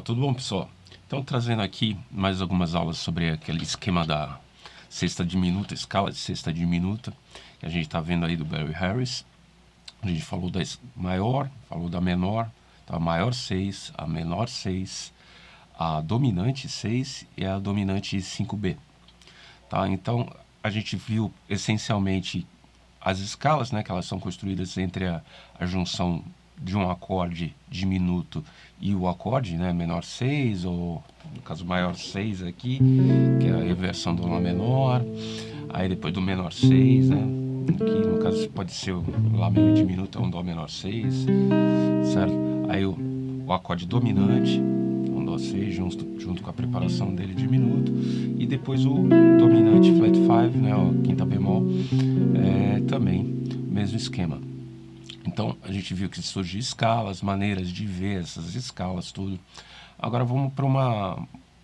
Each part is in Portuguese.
tudo bom, pessoal? Então, trazendo aqui mais algumas aulas sobre aquele esquema da sexta diminuta, escala de sexta diminuta, que a gente está vendo aí do Barry Harris. A gente falou da maior, falou da menor, então a maior 6, a menor 6, a dominante 6 e a dominante 5B. Tá? Então, a gente viu essencialmente as escalas, né, que elas são construídas entre a junção de um acorde diminuto e o acorde, né, menor 6, ou no caso maior 6 aqui, que é a inversão do Lá menor, aí depois do menor 6, né, aqui no caso pode ser o Lá meio diminuto, é um Dó menor 6, certo? Aí o acorde dominante, um Dó 6, junto com a preparação dele diminuto, e depois o dominante flat 5, né, o quinta bemol, também mesmo esquema. Então, a gente viu que surgem escalas, maneiras de ver essas escalas, tudo. Agora vamos para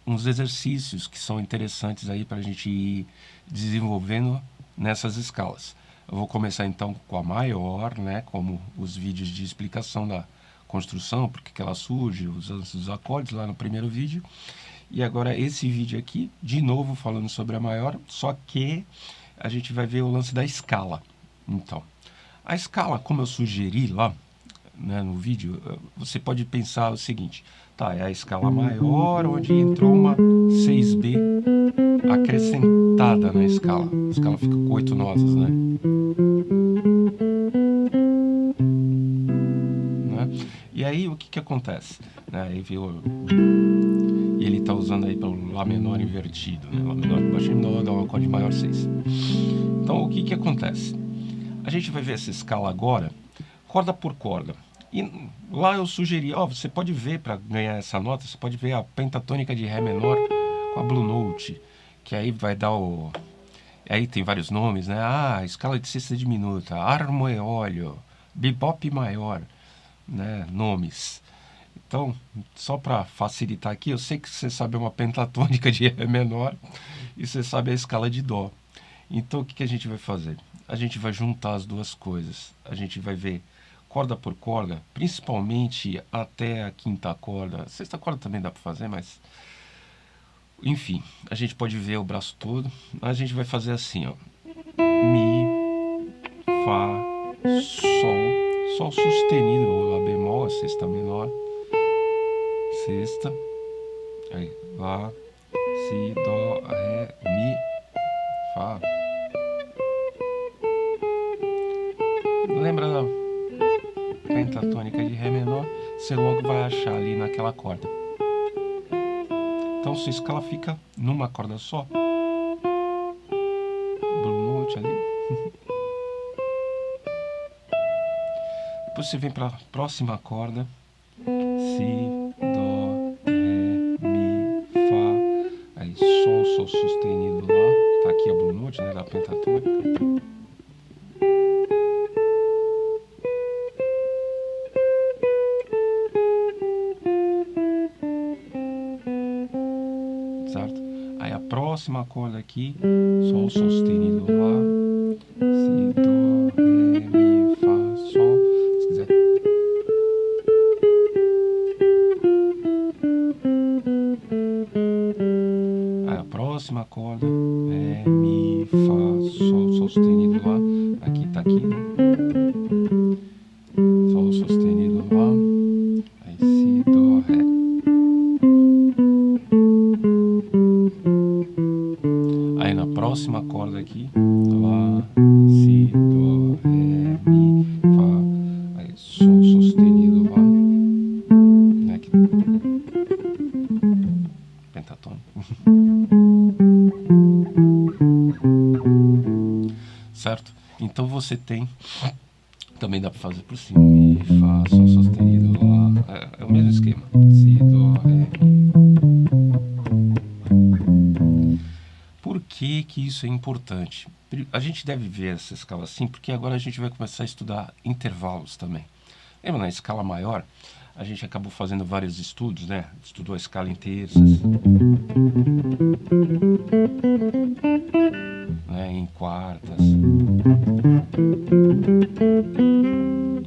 uns exercícios que são interessantes aí para a gente ir desenvolvendo nessas escalas. Eu vou começar então com a maior, né, como os vídeos de explicação da construção, porque que ela surge, os acordes lá no primeiro vídeo. E agora esse vídeo aqui, de novo falando sobre a maior, só que a gente vai ver o lance da escala. Então, a escala, como eu sugeri lá, né, no vídeo, você pode pensar o seguinte: tá, é a escala maior onde entrou uma 6B acrescentada na escala. A escala fica com 8 notas, né? E aí o que acontece? Aí e ele está usando aí para o Lá menor invertido, né? Lá menor baixo menor dá um acorde maior 6. Então o que acontece? A gente vai ver essa escala agora, corda por corda. E lá eu sugeri, você pode ver, para ganhar essa nota, você pode ver a pentatônica de Ré menor com a Blue Note, que aí vai dar o... Aí tem vários nomes, né? Escala de sexta diminuta, armoeóleo, bebop maior, né? Nomes. Então, só para facilitar aqui, eu sei que você sabe uma pentatônica de Ré menor e você sabe a escala de Dó. Então, o que a gente vai fazer? A gente vai juntar as duas coisas. A gente vai ver corda por corda, principalmente até a quinta corda. A sexta corda também dá para fazer, mas... Enfim, a gente pode ver o braço todo. A gente vai fazer assim, ó. Mi, Fá, Sol. Sol sustenido, ou Lá bemol, a sexta menor. Sexta. Aí, Lá, Si, Dó, Ré, Mi, Fá. Lembra da pentatônica de Ré menor? Você logo vai achar ali naquela corda. Então sua escala fica numa corda só. Blue Note ali. Depois você vem para a próxima corda. Si, Dó, Ré, Mi, Fá. Aí Sol, Sol sustenido lá. Tá aqui a Blue Note, né, da pentatônica. Certo? Aí a próxima corda aqui, Sol sustenido lá, Si, Dó, Ré, Mi, Fá, Sol, se quiser. Aí a próxima corda, Ré, Mi, Fá, Sol, Sol sustenido lá, aqui tá aqui, né? Sol sustenido lá, aí Si, Dó, Ré. Aí na próxima corda aqui, Lá, Si, Dó, Ré, Mi, Fá, aí Sol sustenido lá, né, aqui, pentatônico. Certo? Então você tem, também dá para fazer por cima, Mi, Fá, Sol sustenido lá, é o mesmo esquema, Si, Dó, Ré, Mi. Por que isso é importante? A gente deve ver essa escala assim, porque agora a gente vai começar a estudar intervalos também. Lembra, na escala maior, a gente acabou fazendo vários estudos, né? Estudou a escala em terças, né? Em quartas,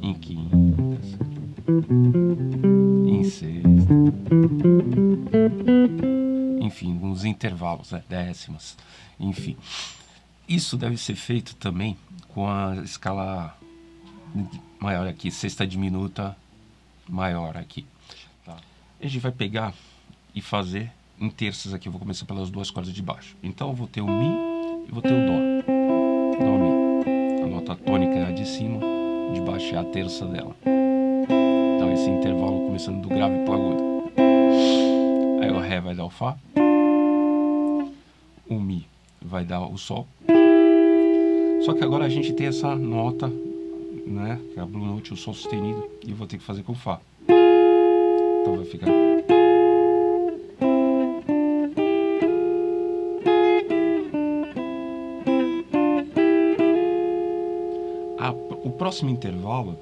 em quintas, em sexta, nos intervalos, né? Décimas, enfim. Isso deve ser feito também com a escala maior aqui, sexta diminuta maior aqui. Tá? A gente vai pegar e fazer em terças aqui. Eu vou começar pelas duas cordas de baixo. Então eu vou ter o Mi e vou ter o Dó. Dó, Mi. A nota tônica é a de cima, de baixo é a terça dela. Então esse intervalo começando do grave para o agudo. Aí o Ré vai dar o Fá. O Mi vai dar o Sol. Só que agora a gente tem essa nota, né, que é a Blue Note, o Sol sustenido, e eu vou ter que fazer com Fá. Então vai ficar... O próximo intervalo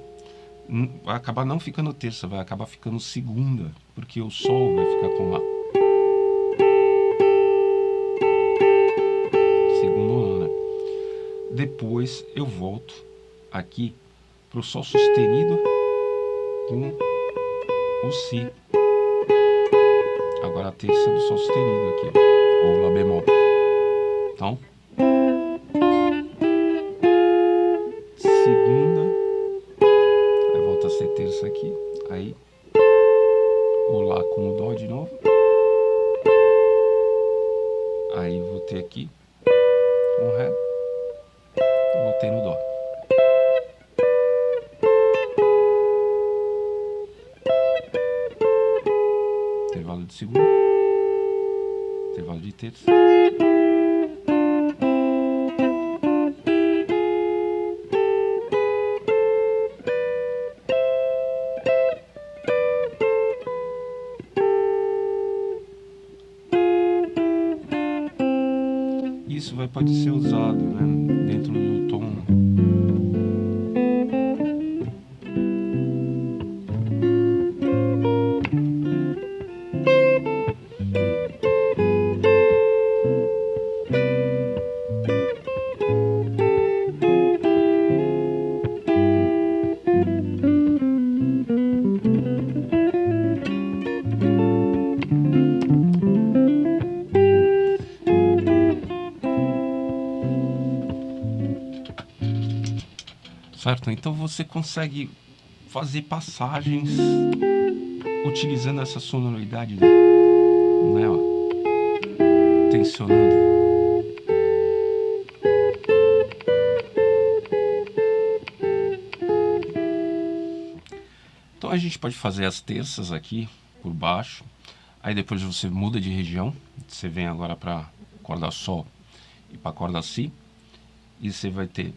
vai acabar não ficando terça, vai acabar ficando segunda, porque o Sol vai ficar com Lá. Segunda, né? Depois eu volto aqui para o Sol sustenido com o Si. Agora a terça do Sol sustenido aqui, ou Lá bemol. Então, segunda, aí volta a ser terça aqui, aí o Lá com o Dó de novo, aí vou ter aqui um Ré, voltei no Dó. Intervalo de segunda, intervalo de terça. Isso pode ser usado, né, dentro do tom. Certo? Então você consegue fazer passagens utilizando essa sonoridade, né? Ó, tensionando. Então a gente pode fazer as terças aqui por baixo, aí depois você muda de região, você vem agora para corda Sol e para corda Si, e você vai ter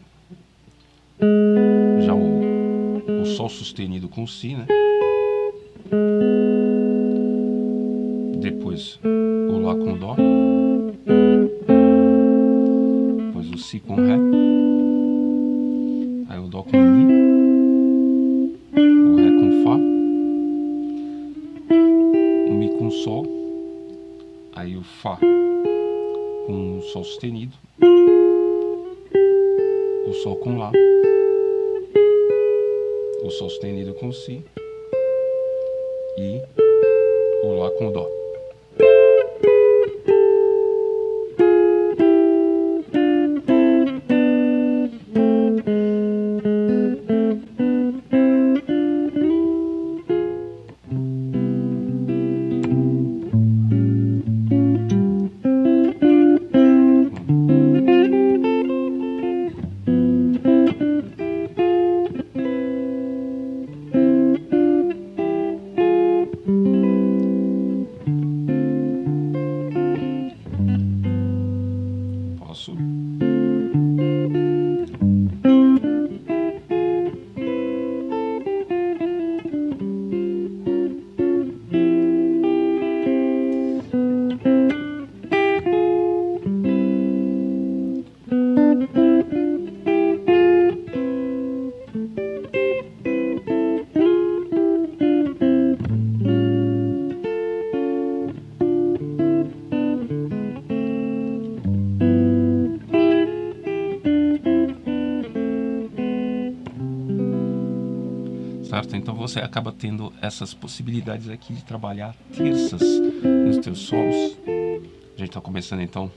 já o Sol sustenido com Si, né? Depois o Lá com Dó, depois o Si com Ré, aí o Dó com Mi, o Ré com Fá, o Mi com Sol, aí o Fá com o Sol sustenido, o Sol com Lá, o Sol sustenido com Si e o Lá com Dó. Posso? Certo? Então você acaba tendo essas possibilidades aqui de trabalhar terças nos teus solos A gente está começando então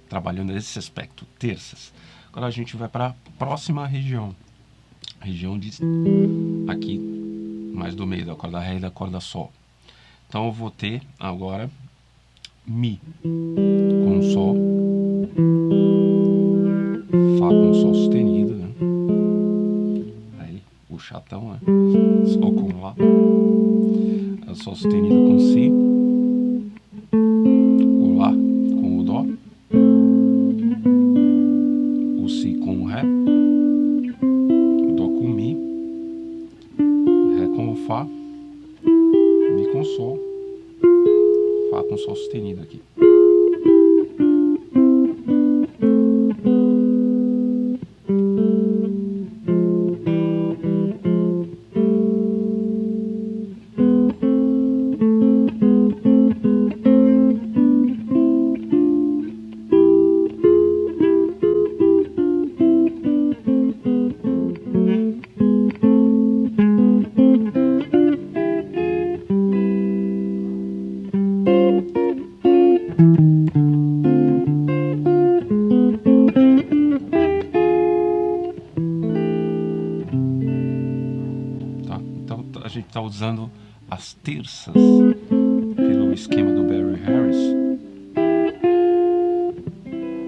trabalhando nesse aspecto, terças. Agora a gente vai para a próxima região. Região de aqui, mais do meio da corda Ré e da corda Sol. Então eu vou ter agora Mi com Sol, Fá com Sol sustenido, né? Aí o chatão, né? Sol com Lá, o Sol sustenido com Si, o Lá com o Dó, o Si com o Ré, o Dó com o Mi, Ré com o Fá, Mi com Sol, Fá com Sol sustenido aqui. A gente está usando as terças pelo esquema do Barry Harris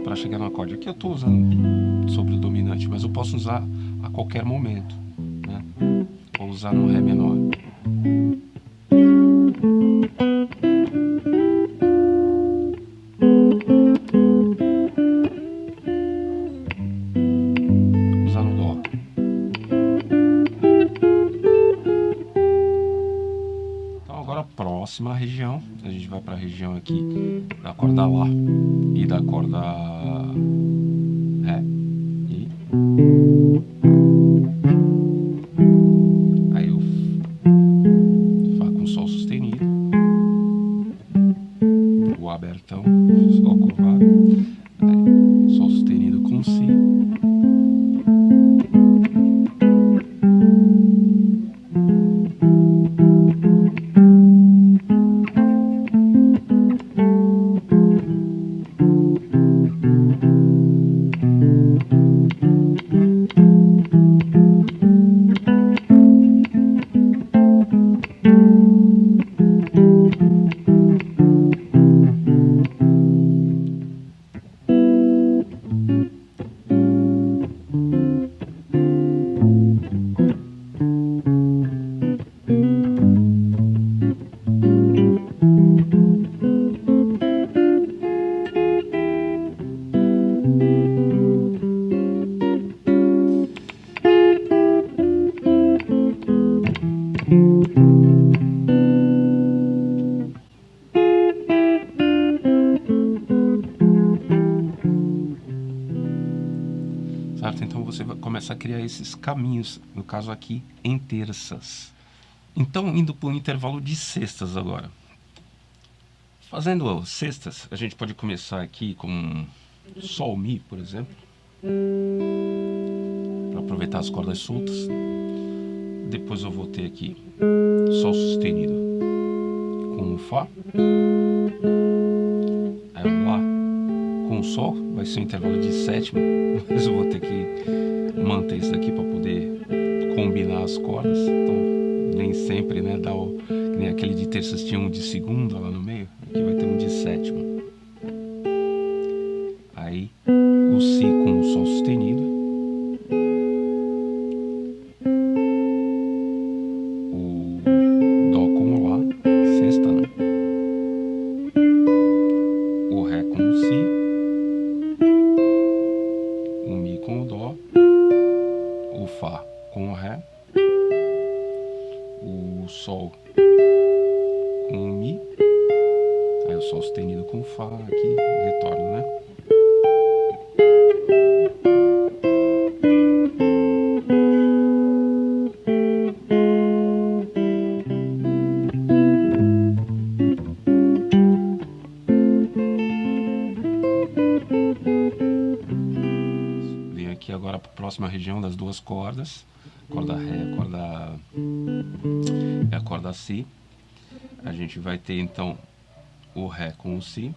para chegar no acorde. Aqui eu estou usando sobre o dominante, mas eu posso usar a qualquer momento, né? Vou usar no Ré menor. Usar no Dó. Agora a próxima região, a gente vai para a região aqui da corda Lá e da corda Ré. E aí o Fá com Sol sustenido, o abertão, Sol curvado, aí, Sol sustenido com Si. Certo? Então você vai começar a criar esses caminhos, no caso aqui, em terças. Então, indo para o intervalo de sextas agora. Fazendo sextas, a gente pode começar aqui com Sol, Mi, por exemplo, para aproveitar as cordas soltas. Depois eu vou ter aqui Sol sustenido com o Fá. Aí o Lá com o Sol, vai ser um intervalo de sétima, mas eu vou ter que manter isso daqui para poder combinar as cordas. Então nem sempre, né, dá o, nem aquele de terças tinha um de segunda lá no meio, aqui vai ter um de sétima. Aí o Si com o Sol sustenido, o Dó com o Lá, sexta, né? O Ré com o Si, o Mi com o Dó, o Fá com o Ré, o Sol com o Mi, aí o Sol sustenido com o Fá aqui, retorno, né? Vem aqui agora para a próxima região das duas cordas, corda Ré e a corda Si. A gente vai ter então o Ré com o Si,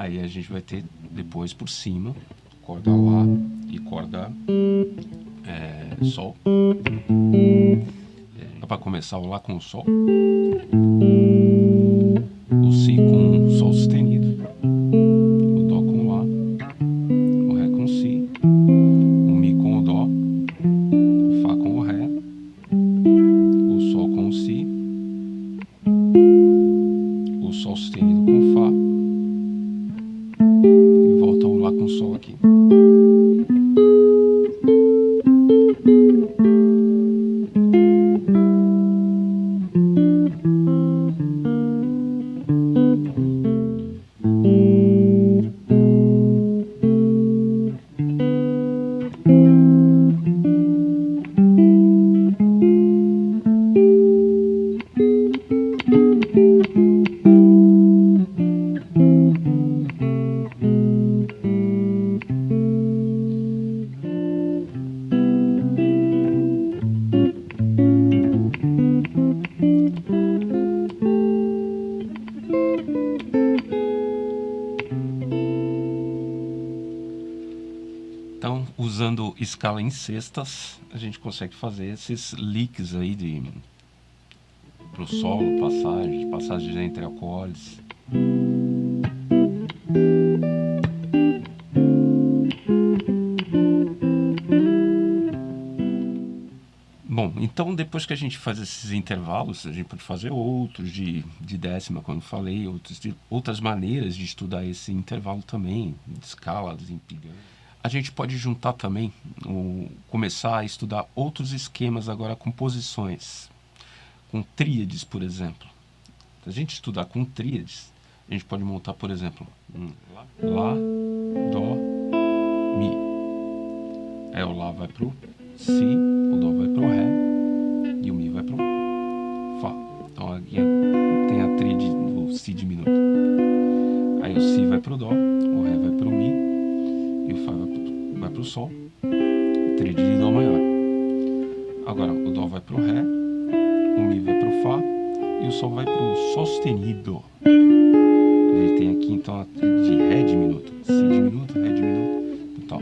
Aí a gente vai ter depois por cima corda Lá e corda Sol. Para começar, o Lá com o Sol, o Si com Sol sustenido, o Dó com o Lá, o Ré com o Si, o Mi com o Dó, o Fá com o Ré, o Sol com o Si, o Sol sustenido com o Fá e volta o Lá com o Sol aqui. Então, usando escala em sextas, a gente consegue fazer esses licks aí pro solo, passagens entre acordes. Bom, então depois que a gente faz esses intervalos, a gente pode fazer outros de décima, como eu falei, outras maneiras de estudar esse intervalo também, de escalas, impedância. A gente pode juntar também, começar a estudar outros esquemas agora com posições, com tríades, por exemplo. Se a gente estudar com tríades, a gente pode montar, por exemplo, Lá, Dó, Mi. Aí o Lá vai pro Si, o Dó vai pro Ré e o Mi vai pro Fá. Então aqui tem a tríade do Si diminuto. Aí o Si vai pro Dó, o Ré vai pro Mi e o Fá vai pro Sol, tríade de Dó maior. Agora o Dó vai pro Ré, o Mi vai pro Fá e o Sol vai pro Sol sustenido. A gente tem aqui então a tríade de Ré diminuto, Si diminuto, Ré diminuto. Então,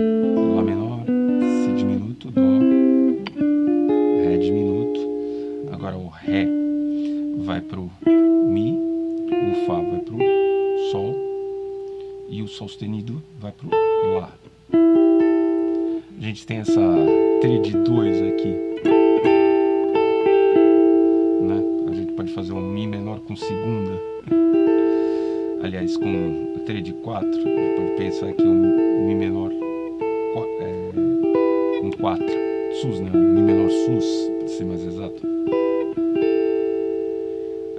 Lá menor, Si diminuto, Dó, Ré diminuto. Agora o Ré vai pro Mi, o Fá vai pro Sol e o Sol sustenido vai pro Lá. A gente tem essa tríade 2 aqui, né? A gente pode fazer um Mi menor com segunda, aliás, com a tríade 4. A gente pode pensar aqui um Mi menor com 4 sus, né? Um Mi menor sus, para ser mais exato.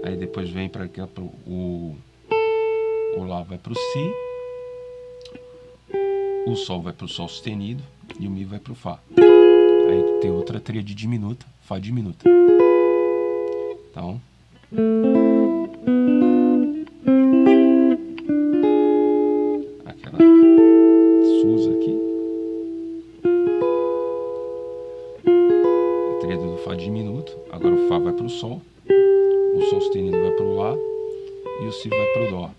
Aí depois vem para cá o Lá vai pro Si, o Sol vai pro Sol sustenido e o Mi vai pro Fá. Aí tem outra tríade diminuta, Fá diminuta. Então, aquela sus aqui, a tríade do Fá diminuto. Agora o Fá vai pro Sol, o Sol sustenido vai pro Lá e o Si vai pro Dó.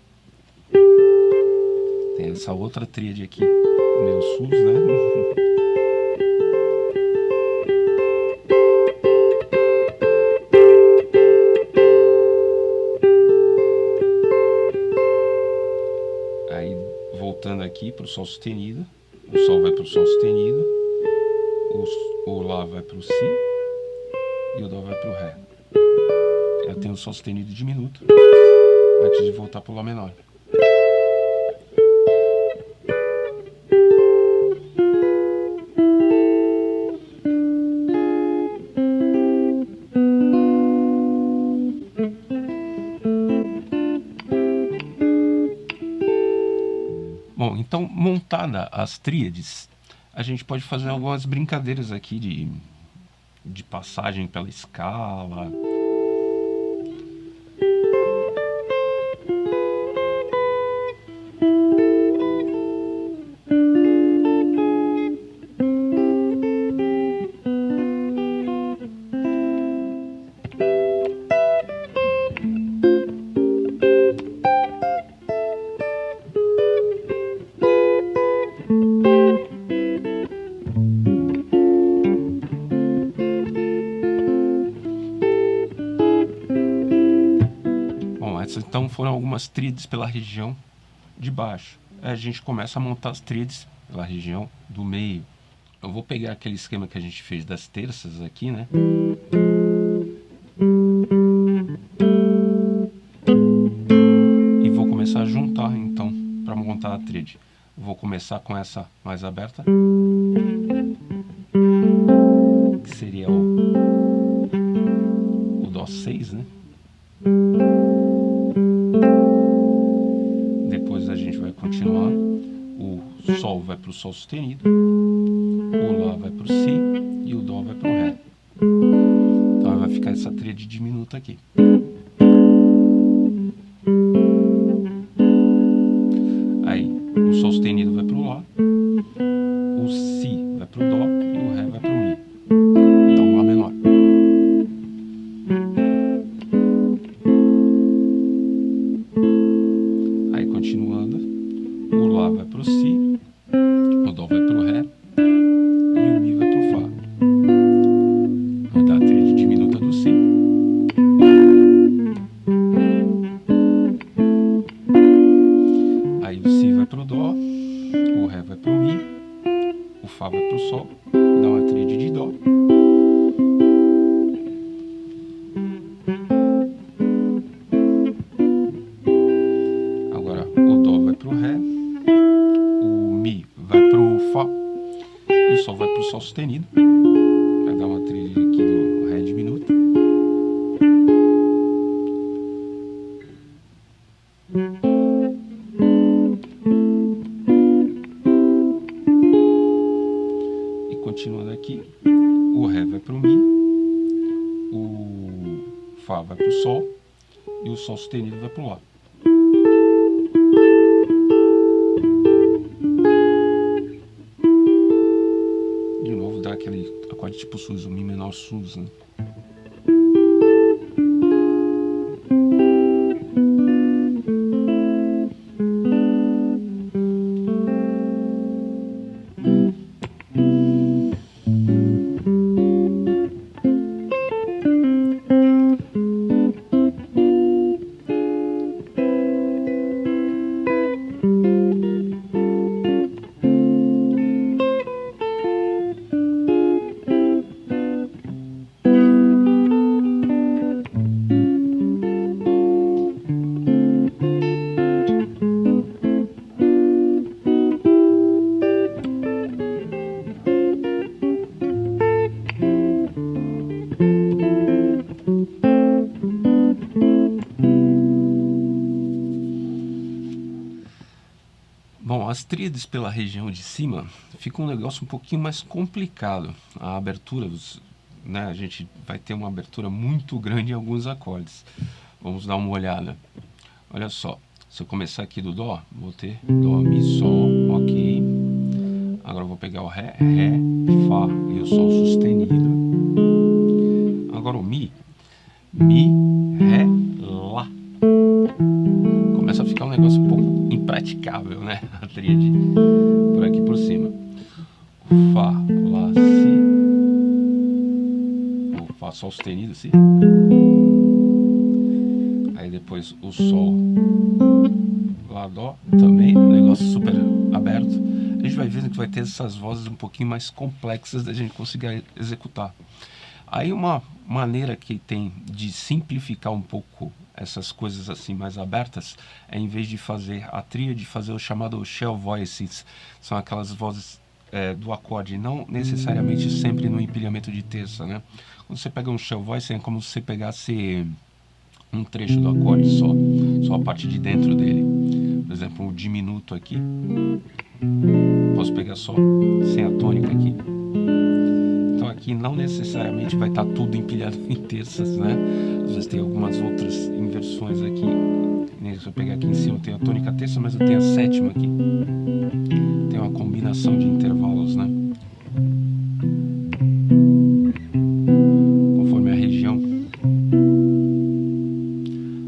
Tem essa outra tríade aqui, meio sus, né? Aí, voltando aqui para o Sol sustenido, o Sol vai para o Sol sustenido, o Lá vai para o Si e o Dó vai para o Ré. Eu tenho o Sol sustenido diminuto antes de voltar para o Lá menor. Bom, então, montada as tríades, a gente pode fazer algumas brincadeiras aqui de passagem pela escala. Essas então foram algumas tríades pela região de baixo. Aí a gente começa a montar as tríades pela região do meio. Eu vou pegar aquele esquema que a gente fez das terças aqui, né? E vou começar a juntar então para montar a tríade. Vou começar com essa mais aberta, que seria o Dó 6, né? Depois a gente vai continuar. O Sol vai para o Sol sustenido, o Lá vai para o Si e o Dó vai para o Ré. Então vai ficar essa tríade diminuta aqui. Aí o Sol sustenido vai para o Lá, o Si vai para o Dó e o Ré vai para o Mi. Então um Lá menor. Aí continuando, o Lá vai para o Si, o Dó vai para o Ré e o Mi vai para o Fá. Vai dar a tríade diminuta do Si. Aí o Si vai para o Dó, o Ré vai para o Mi, o Fá vai para o Sol, dá uma tríade de Dó. Agora o Dó vai para o Ré, o Mi vai para o Fá e o Sol vai para o Sol sustenido. Vai dar uma tríade aqui do Ré diminuta. E continuando aqui, o Ré vai para o Mi, o Fá vai para o Sol e o Sol sustenido vai para o Lá. De novo dá aquele acorde tipo sus, o Mi menor sus, né? Bom, as tríades pela região de cima fica um negócio um pouquinho mais complicado. A abertura, né, a gente vai ter uma abertura muito grande em alguns acordes. Vamos dar uma olhada. Olha só, se eu começar aqui do Dó, vou ter Dó, Mi, Sol, ok. Agora eu vou pegar o Ré, Ré, Fá e o Sol sustenido. Agora o Mi, Mi, Ré, Lá. Começa a ficar um negócio um pouco impraticável, né? A tríade por aqui por cima. Fá, Lá, Si. O Fá, Sol sustenido, Si. Aí depois o Sol, Lá, Dó. Também, um negócio super aberto. A gente vai vendo que vai ter essas vozes um pouquinho mais complexas da gente conseguir executar. Aí uma maneira que tem de simplificar um pouco essas coisas assim mais abertas é, em vez de fazer a tríade, fazer o chamado shell voices. São aquelas vozes do acorde, não necessariamente sempre no empilhamento de terça, né? Quando você pega um shell voice é como se você pegasse um trecho do acorde só a parte de dentro dele. Por exemplo, um diminuto aqui, posso pegar só sem a tônica aqui. Então aqui não necessariamente vai estar tudo empilhado em terças, né? Às vezes tem algumas outras inversões aqui. Se eu pegar aqui em cima, eu tenho a tônica terça, mas eu tenho a sétima aqui. Tem uma combinação de intervalos, né? Conforme a região.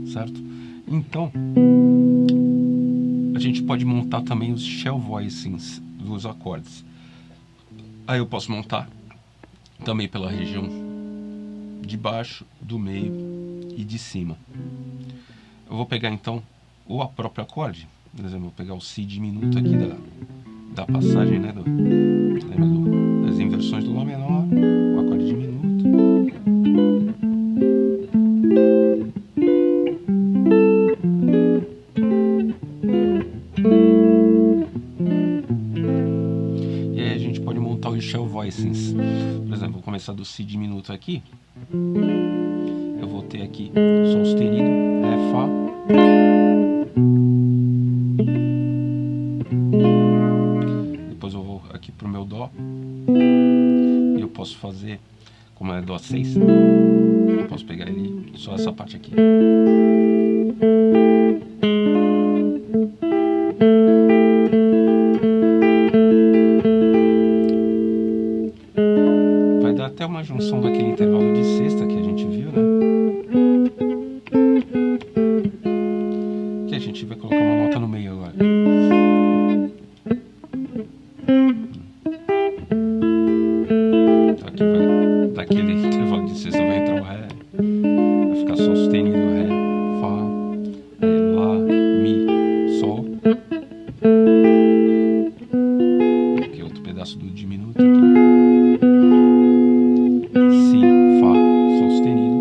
Certo? Então, a gente pode montar também os shell voicings dos acordes. Aí eu posso montar também pela região de baixo, do meio e de cima. Eu vou pegar então o próprio acorde. Por exemplo, vou pegar o Si diminuto aqui da passagem, né? Lembra das inversões do Lá menor, o acorde diminuto. E aí a gente pode montar os shell voicings. Por exemplo, vou começar do Si diminuto aqui. Eu vou ter aqui Sol sustenido, Ré, Fá. Depois eu vou aqui pro meu Dó. E eu posso fazer, como é Dó 6, eu posso pegar ele só essa parte aqui. Vai dar até uma junção daquele intervalo de sexta que a gente viu, né? Que a gente vai colocar uma nota no meio agora. Então aqui vai, daquele intervalo de sexta vai entrar o Ré, vai ficar Sol sustenido, Ré, Fá, Lá, Mi, Sol. Aqui outro pedaço do diminuto aqui. Si, Fá, Sol sustenido.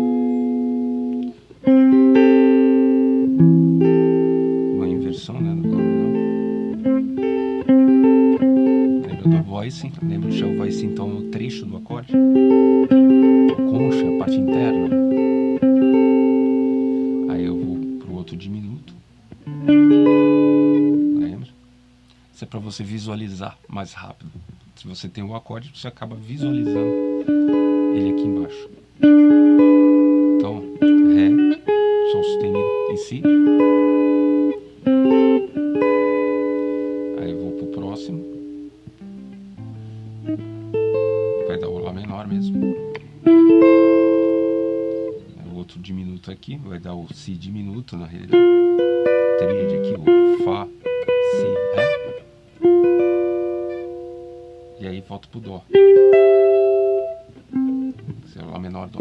Uma inversão, né, do Lá menor. Lembra do voicing? Lembra do shell voicing, então, o trecho do acorde? Concha, a parte interna. Aí eu vou pro outro diminuto. Lembra? Isso é para você visualizar mais rápido. Se você tem o acorde, você acaba visualizando ele aqui embaixo. Então, Ré, Sol sustenido em Si. Aí eu vou pro próximo. Vai dar o Lá menor mesmo. O outro diminuto aqui vai dar o Si diminuto, na realidade. Tríade aqui, o Fá, Si, Ré. E aí volto pro Dó. Esse é o Lá menor, Dó.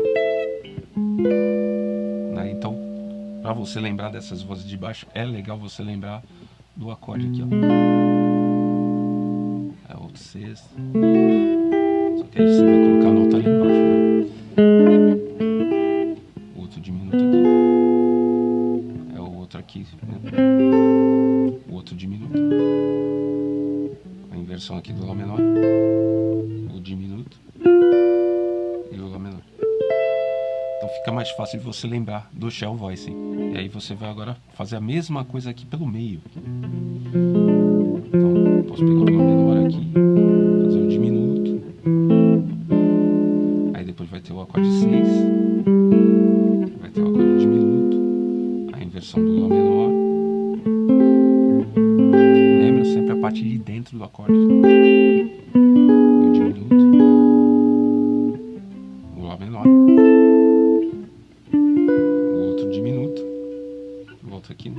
Né? Então, para você lembrar dessas vozes de baixo, é legal você lembrar do acorde aqui, ó. É outro sexto. Só que aí você vai colocar a nota ali embaixo, né? O outro diminuto aqui. É o outro aqui, né? O outro diminuto. A inversão aqui do Lá menor. O diminuto. E o Lá menor. Então fica mais fácil de você lembrar do shell voicing. E aí você vai agora fazer a mesma coisa aqui pelo meio. Então, posso pegar o Lá menor aqui, fazer o diminuto. Aí depois vai ter o acorde 6. Vai ter o acorde diminuto. A inversão do Lá menor. Lembra sempre a parte de dentro do acorde. O diminuto. O Lá menor. O outro diminuto. Volta aqui, né?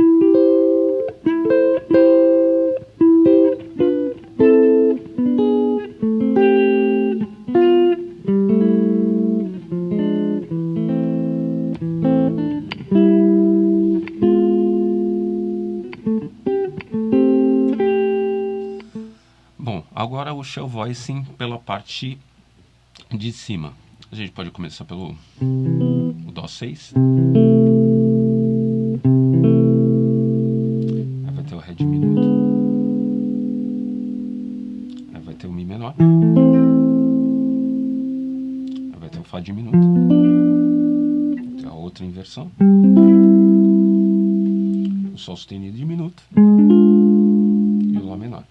Bom, agora o shell voicing pela parte de cima. A gente pode começar pelo o Dó 6. Aí vai ter o Ré diminuto. Aí vai ter o Mi menor. Aí vai ter o Fá diminuto. Tem a outra inversão. O Sol sustenido diminuto. E o Lá menor.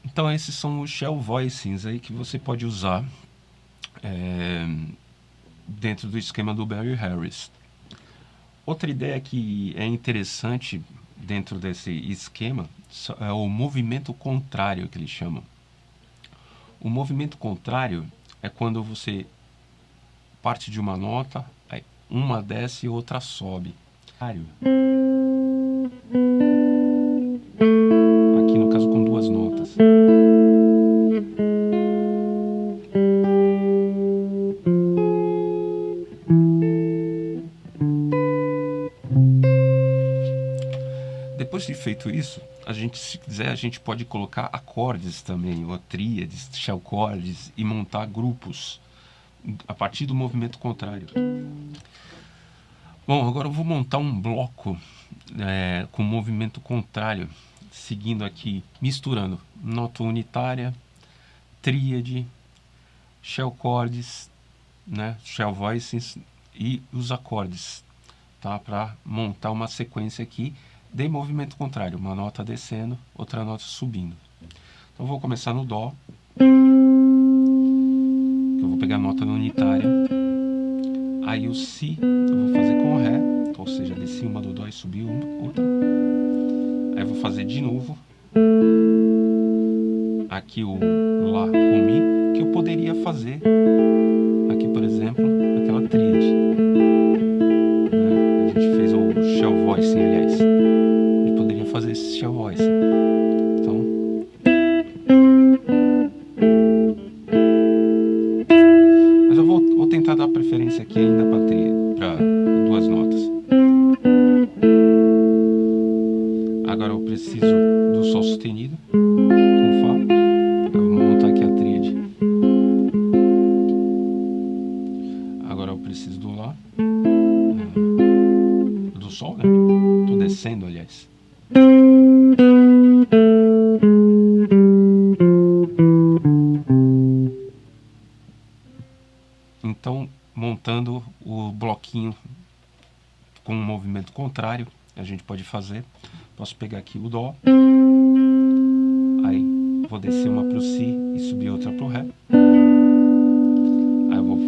Então esses são os shell voicings aí que você pode usar dentro do esquema do Barry Harris. Outra ideia que é interessante dentro desse esquema é o movimento contrário, que eles chamam. O movimento contrário é quando você parte de uma nota, aí uma desce e outra sobe. Aqui no caso com duas notas. Depois de feito isso, se quiser, a gente pode colocar acordes também, ou tríades, shell chords, e montar grupos a partir do movimento contrário. Bom, agora eu vou montar um bloco com movimento contrário, seguindo aqui, misturando nota unitária, tríade, shell chords, né, shell voices e os acordes, tá? Para montar uma sequência aqui de movimento contrário, uma nota descendo, outra nota subindo. Então eu vou começar no Dó, que eu vou pegar a nota unitária, aí o Si eu vou fazer com o Ré, ou seja, desci uma do Dó e subi outra, aí eu vou fazer de novo, aqui o Lá com Mi, que eu poderia fazer, aqui por exemplo, aquela tríade. A gente fez o shell voicing, aliás. A gente poderia fazer esse shell voicing. Então, mas eu vou tentar dar preferência aqui ainda para duas notas. Agora eu preciso do Sol sustenido com Fá. Eu vou montar aqui a tríade. Agora eu preciso do Lá. Do Sol, né? Tô descendo, aliás. Então, montando o bloquinho com um movimento contrário, a gente pode fazer. Posso pegar aqui o Dó, aí vou descer uma para o Si e subir outra para o Ré. Aí eu vou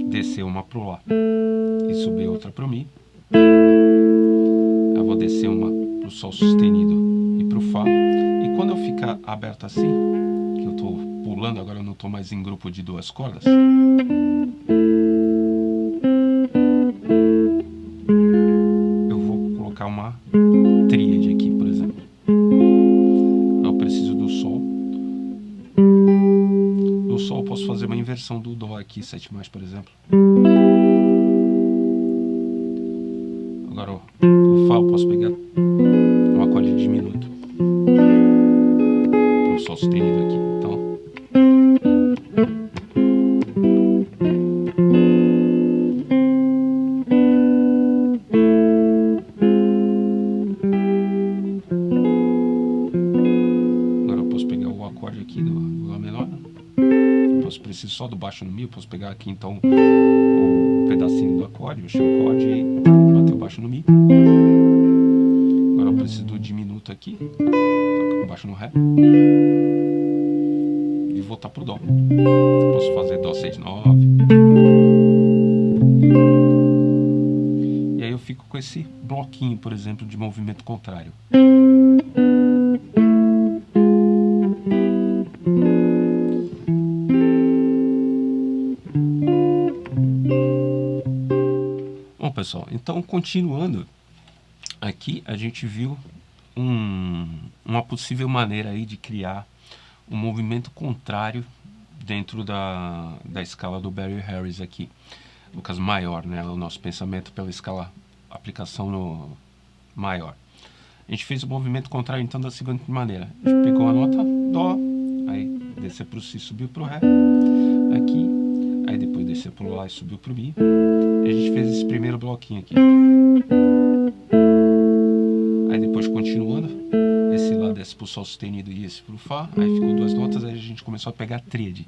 descer uma para o Lá e subir outra para o Mi. Aí eu vou descer uma para o Sol sustenido e para o Fá. E quando eu ficar aberto assim, que eu estou pulando, agora eu não estou mais em grupo de duas cordas, eu vou colocar uma tríade aqui, por exemplo. Eu preciso do Sol. Do Sol eu posso fazer uma inversão do Dó aqui, 7+, por exemplo. Agora o Fá eu posso pegar um acorde diminuto para o Sol sustenido aqui. Então, agora eu posso pegar o acorde aqui do Lá menor. Preciso só do baixo no Mi, eu posso pegar aqui então o pedacinho do acorde, o shell chord, e bater o baixo no Mi. Agora eu preciso do diminuto aqui, o baixo no Ré, e voltar pro Dó. Posso fazer Dó 6/9. E aí eu fico com esse bloquinho, por exemplo, de movimento contrário. Bom, pessoal, então continuando aqui, a gente viu uma possível maneira aí de criar um movimento contrário dentro da escala do Barry Harris aqui, no caso maior, né? O nosso pensamento pela escala, aplicação no maior. A gente fez o movimento contrário então da seguinte maneira: a gente pegou a nota Dó, aí desceu para o Si, subiu para o Ré, aqui, aí depois desceu para o Lá e subiu para o Mi. E a gente fez esse primeiro bloquinho aqui. Aí depois, continuando, esse Lá desce para o Sol sustenido e esse para o Fá, aí ficou duas notas, aí a gente começou a pegar a tríade.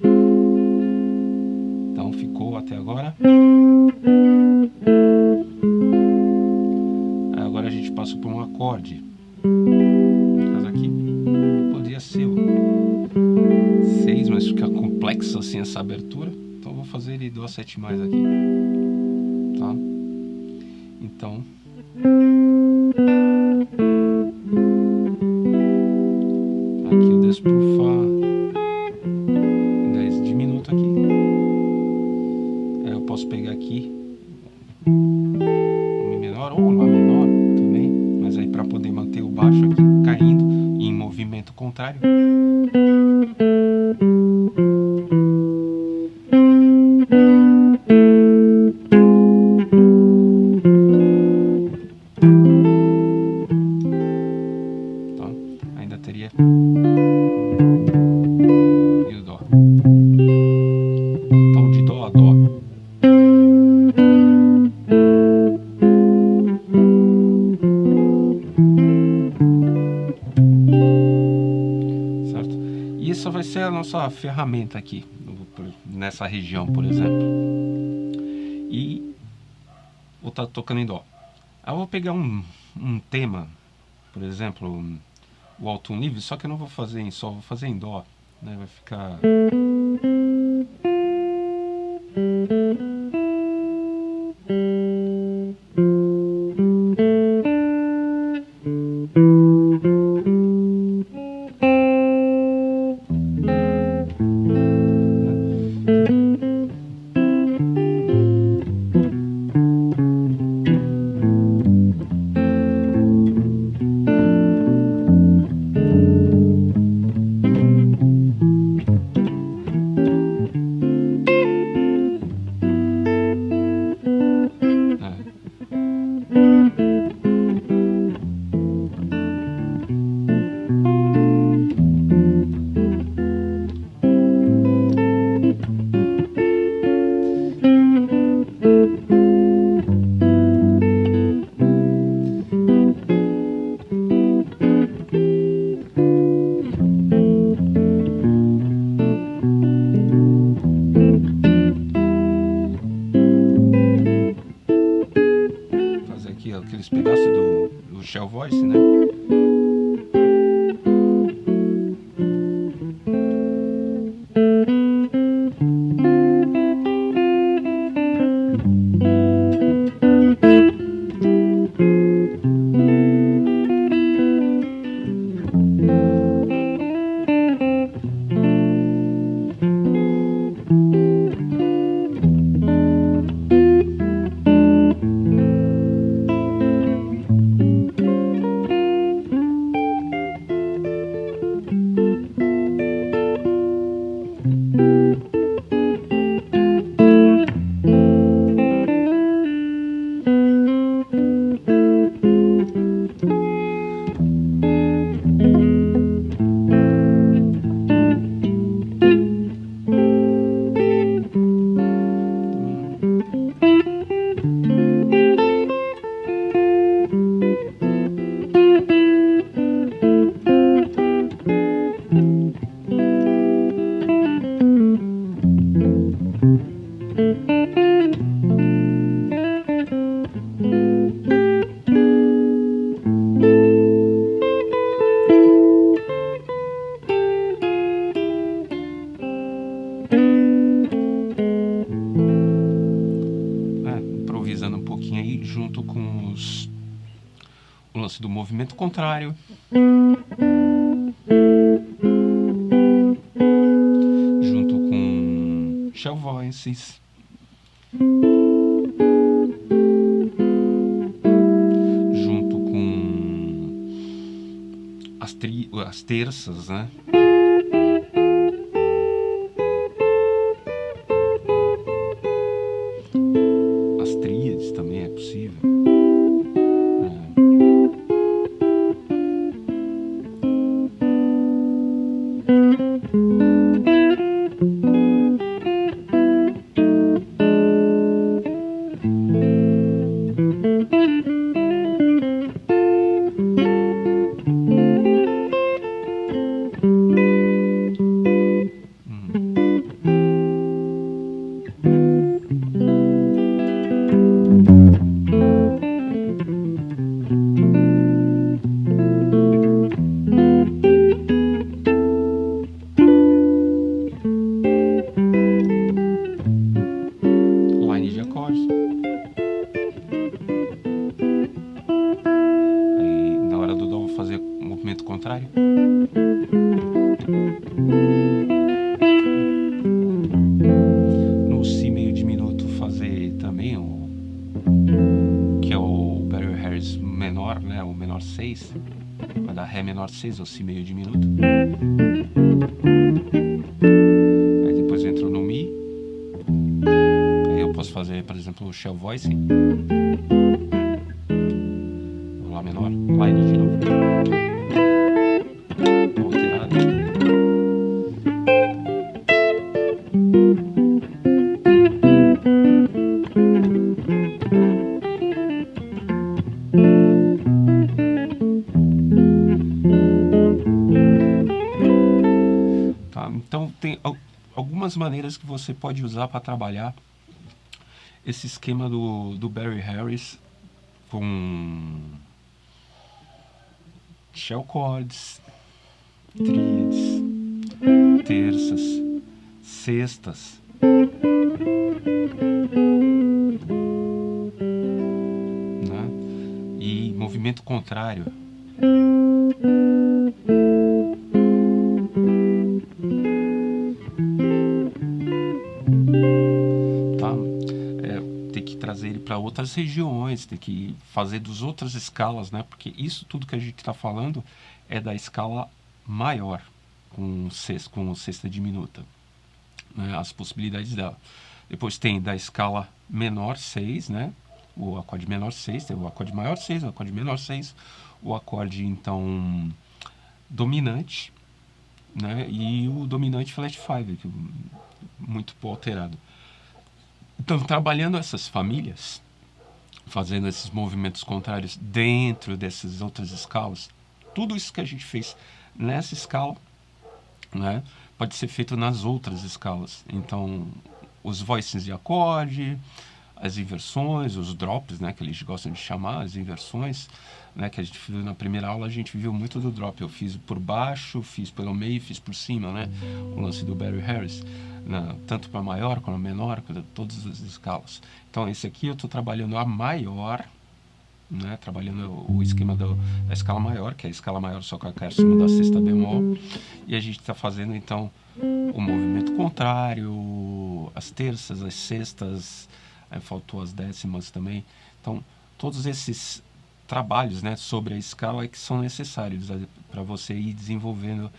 Então ficou até agora. Aí agora a gente passa por um acorde. No caso aqui, poderia ser o 6, mas fica complexo assim essa abertura. Então eu vou vou fazer ele Dó 7 mais aqui, tá? Então aqui eu desço pro Fá 10 diminuto aqui. Aí eu posso pegar aqui o Mi menor ou Lá menor também, mas aí para poder manter o baixo aqui caindo em movimento contrário. Tá? Ainda teria e o Dó. Então de Dó a Dó. Certo? E essa vai ser a nossa ferramenta aqui, nessa região, por exemplo. E vou estar tocando em Dó. Aí eu vou pegar um tema, por exemplo, o Alto Tom livre, só que eu não vou fazer em Sol, vou fazer em Dó, né? Vai ficar... fazer aqui aqueles pedaços do shell voice, né? Improvisando um pouquinho aí, junto com o lance do movimento contrário. Junto com shell voices. Junto com as terças, né? As tríades também é possível. menor 6 ou Si meio diminuto. Aí depois eu entro no Mi. Aí eu posso fazer, por exemplo, o shell voicing. O Lá menor, line de novo. Alterado. Tá? Então tem algumas maneiras que você pode usar para trabalhar esse esquema do Barry Harris com shell chords, triads, terças, sextas, né? E movimento contrário. Tá? Ter que trazer ele para outras regiões, ter que fazer das outras escalas, né? Porque isso tudo que a gente está falando é da escala maior, com sexta diminuta, né? As possibilidades dela. Depois tem da escala menor 6, né? O acorde menor 6, tem o acorde maior 6, o acorde menor 6, o acorde, então, dominante, né? E o dominante flat 5, muito alterado. Então, trabalhando essas famílias, fazendo esses movimentos contrários dentro dessas outras escalas, tudo isso que a gente fez nessa escala, né, pode ser feito nas outras escalas. Então, os voicings de acorde, as inversões, os drops, né, que eles gostam de chamar, as inversões, né, que a gente viu na primeira aula, a gente viu muito do drop. Eu fiz por baixo, fiz pelo meio, fiz por cima, né, o lance do Barry Harris, né, tanto para maior quanto menor, todas as escalas. Então, esse aqui eu estou trabalhando a maior, né, trabalhando o esquema da escala maior, que é a escala maior só com acréscimo da sexta bemol, e a gente está fazendo, então, o movimento contrário, as terças, as sextas, aí faltou as décimas também. Então, todos esses trabalhos, né, sobre a escala é que são necessários para você ir desenvolvendo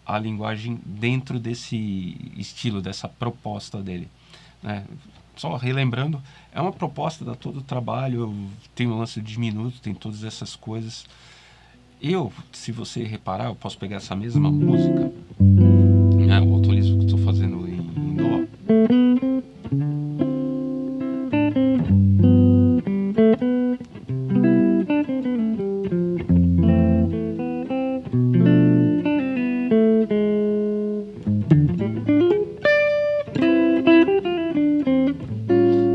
a linguagem dentro desse estilo, dessa proposta dele, né? Só relembrando, é uma proposta, dá todo o trabalho, tem o lance de diminuto, tem todas essas coisas. Se você reparar, eu posso pegar essa mesma música, né, o autolismo que estou fazendo em Dó,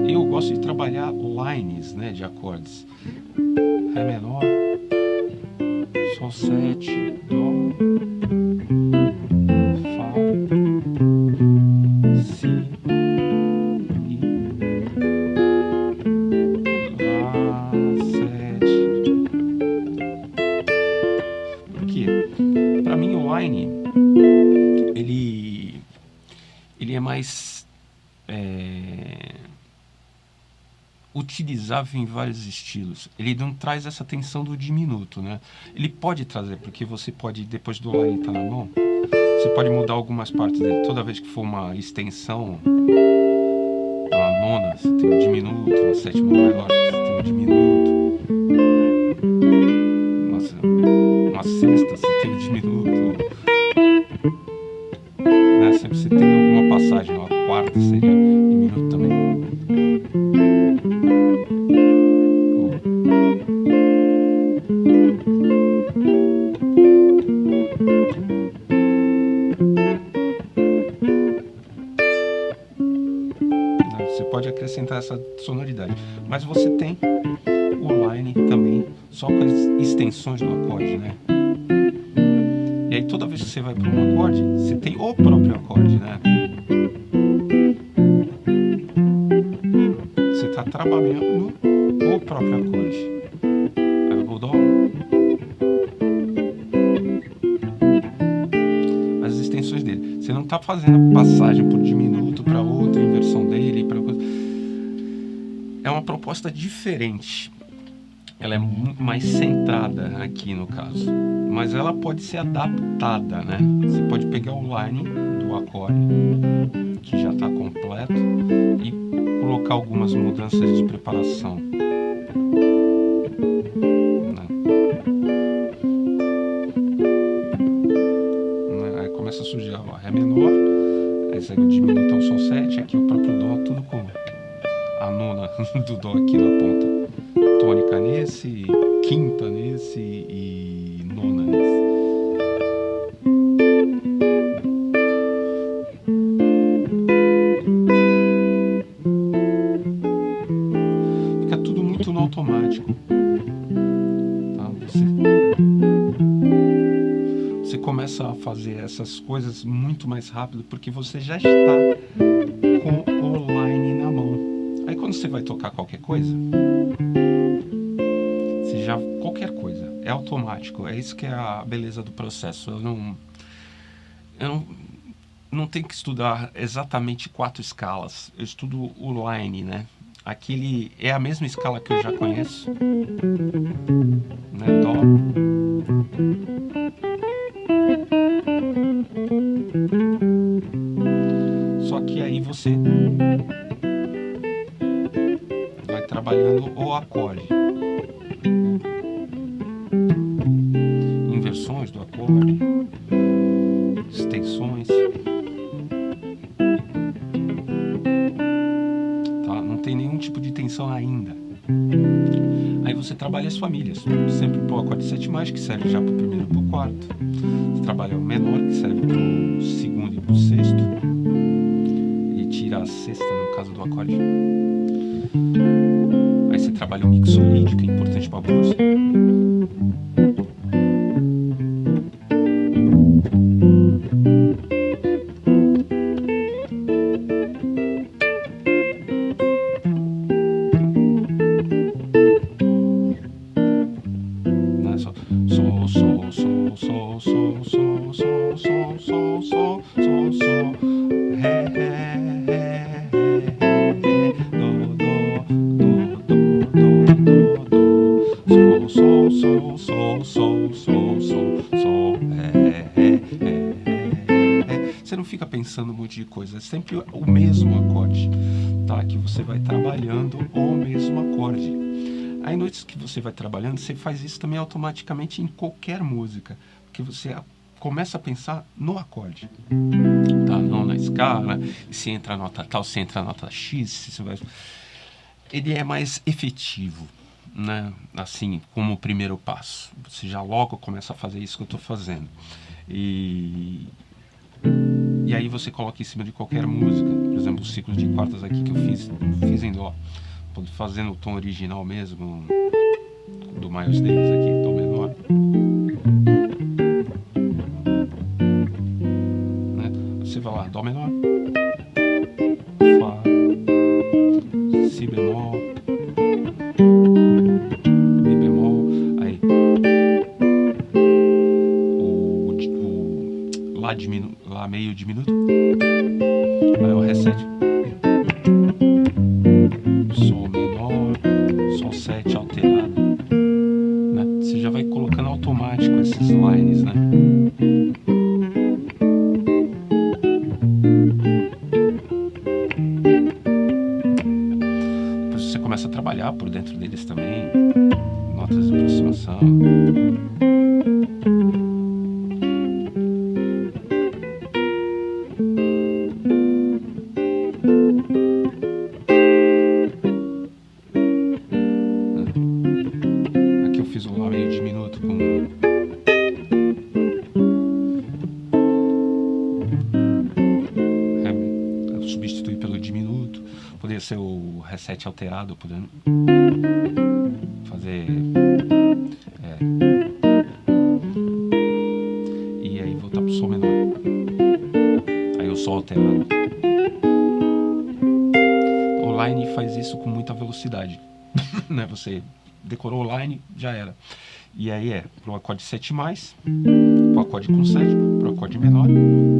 eu gosto de trabalhar lines, né, de acordes. Ré menor, Sol 7, Dó, Fá, Si, Mi, Lá, 7. Por quê? Para mim o line, ele é mais utilizável em vários estilos. Ele não traz essa tensão do diminuto, né? Ele pode trazer, porque você pode, depois do line estar na mão, você pode mudar algumas partes dele. Toda vez que for uma extensão, uma nona, você tem um diminuto, uma sétima maior, você tem um diminuto, uma sexta, você tem um diminuto, né? Sempre você tem alguma passagem, uma quarta seria diminuto também. Você pode acrescentar essa sonoridade, mas você tem o line também só com as extensões do acorde, né? E aí toda vez que você vai para um acorde, você tem o próprio acorde, né? Você está trabalhando o próprio acorde. Aí o Dó, as extensões dele. Você não está fazendo a passagem por diminuto para outra inversão dele, para coisa. É uma proposta diferente. Ela é mais centrada aqui no caso, mas ela pode ser adaptada, né? Você pode pegar o line do acorde, que já está completo, e colocar algumas mudanças de preparação, né? Aí começa a surgir a Ré menor, aí segue o diminuto ao Sol 7, aqui o próprio Dó, tudo com a nona do Dó aqui na ponta, tônica nesse, quinta nesse e nona nesse. Fica tudo muito no automático, tá? Você começa a fazer essas coisas muito mais rápido porque você já está com o line na mão. Aí quando você vai tocar qualquer coisa, qualquer coisa, é automático. É isso que é a beleza do processo. Eu não tenho que estudar exatamente 4 escalas. Eu estudo o line, né? Aquele é a mesma escala que eu já conheço, né? Dó. Só que aí você vai trabalhando o acorde, inversões do acorde, extensões, tá? Não tem nenhum tipo de tensão ainda. Aí você trabalha as famílias, sempre pro acorde 7+, que serve já pro primeiro e pro quarto. Você trabalha o menor, que serve pro segundo e pro sexto, e tira a sexta no caso do acorde. Aí você trabalha o mixolídio, que é importante para blues. Você não fica pensando um monte de coisa, é sempre o mesmo acorde, tá? Que você vai trabalhando o mesmo acorde. Aí noites que você vai trabalhando, você faz isso também automaticamente em qualquer música, porque você começa a pensar no acorde, tá? Não na escala, e se entra a nota tal, se entra a nota X, você vai... Ele é mais efetivo, né? Assim, como o primeiro passo. Você já logo começa a fazer isso que eu estou fazendo. E aí você coloca em cima de qualquer música. Por exemplo, o ciclo de quartas aqui que eu fiz em Dó. Fazendo o tom original mesmo, do Miles Davis aqui, Dó menor. Né? Você vai lá, Dó menor, Fá, Si bemol, Mi bemol, aí Lá meio diminuto, aí o Ré 7, Sol menor, Sol 7 alterado, né? Você já vai colocando automático esses lines, né? Depois você começa a trabalhar por dentro deles também, notas de aproximação. Aqui eu fiz um Lá meio diminuto com... eu substituí pelo diminuto. Poderia ser o Ré 7 alterado, podendo fazer... e aí voltar pro Sol menor. Aí o Sol alterado. O line faz isso com muita velocidade. Né? Você decorou o line, já era. E aí é pro acorde 7+, pro acorde com sétima, pro acorde menor,